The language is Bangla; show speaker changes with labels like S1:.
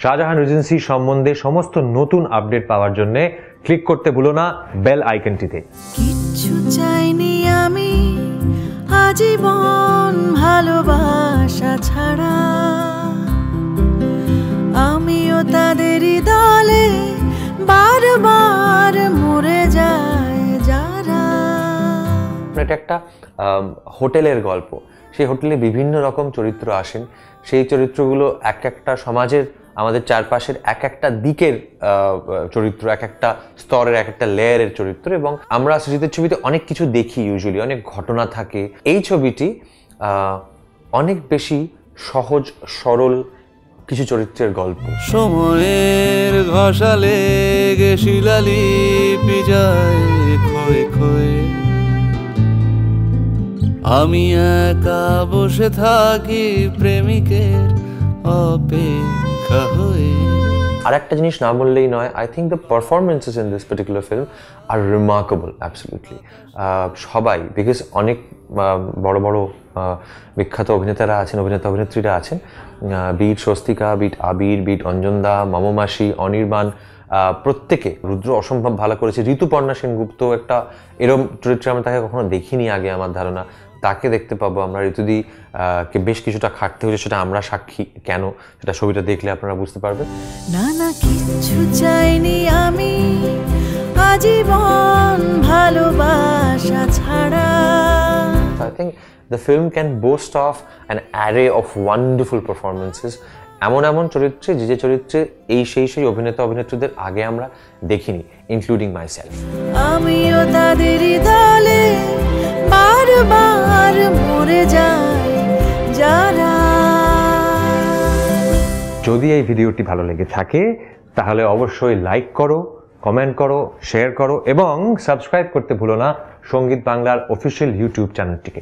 S1: শাহজাহান রিজেন্সি সম্বন্ধে সমস্ত নতুন আপডেট পাওয়ার জন্য ক্লিক করতে ভুলো না বেল আইকনটিতে।
S2: কিচ্ছু চাইনি আমি আজীবন ভালোবাসা ছাড়া, আমিও তাদেরই দলে বারবার মরে যায় যারা।
S3: এটা একটা হোটেলের গল্প। সেই হোটেলে বিভিন্ন রকম চরিত্র আসেন। সেই চরিত্রগুলো এক একটা সমাজের আমাদের চারপাশের এক একটা দিকের চরিত্র, এক একটা স্তরের এক একটা লেয়ারের চরিত্র, এবং আমরা সৃজিতের ছবিতে অনেক কিছু দেখি, ইউজুয়ালি অনেক ঘটনা থাকে। এই ছবিটি অনেক বেশি সহজ সরল কিছু চরিত্রের গল্প।
S4: সময়ের ঘষালে শিলালিপি যায় ক্ষয়ে ক্ষয়ে, আমি একা বসে থাকি প্রেমিকের অপেক্ষা হয়ে।
S3: আর একটা জিনিস না বললেই নয়, I think the performances in this particular film are remarkable, absolutely. সবাই, বিকজ অনেক বড় বড় বিখ্যাত অভিনেতারা আছেন, অভিনেত্রীরা আছেন, be it Swastika, be it Abir, be it অঞ্জনদা, মামুমাসি, অনির্বাণ, প্রত্যেকে। রুদ্র অসম্ভব ভালো করেছে। ঋতুপর্ণা সেনগুপ্ত একটা এরম চরিত্রে আমরা তাকে কখনো দেখিনি আগে, আমার ধারণা। তাকে দেখতে পাবো আমরা। ঋতুদি কে বেশ কিছুটা খাটতে হয়েছে, সেটা আমরা সাক্ষী। কেন, সেটা ছবিটা দেখলে আপনারা বুঝতে পারবেন।
S2: না না কিচ্ছু চাইনি আমি আজীবন ভালোবাসা ছাড়া।
S3: I think the film can boast of an array of wonderful performances. এমন চরিত্রে, যে চরিত্রে সেই অভিনেতা অভিনেত্রীদের আগে আমরা দেখিনি, ইনক্লুডিং মাইসেলফ।
S2: আমিও তাদেরই দলে বারবার মরে যায় যারা।
S1: যদি এই ভিডিওটি ভালো লেগে থাকে তাহলে অবশ্যই লাইক করো, কমেন্ট করো, শেয়ার করো এবং সাবস্ক্রাইব করতে ভুলো না সঙ্গীত বাংলার অফিসিয়াল ইউটিউব চ্যানেলটিকে।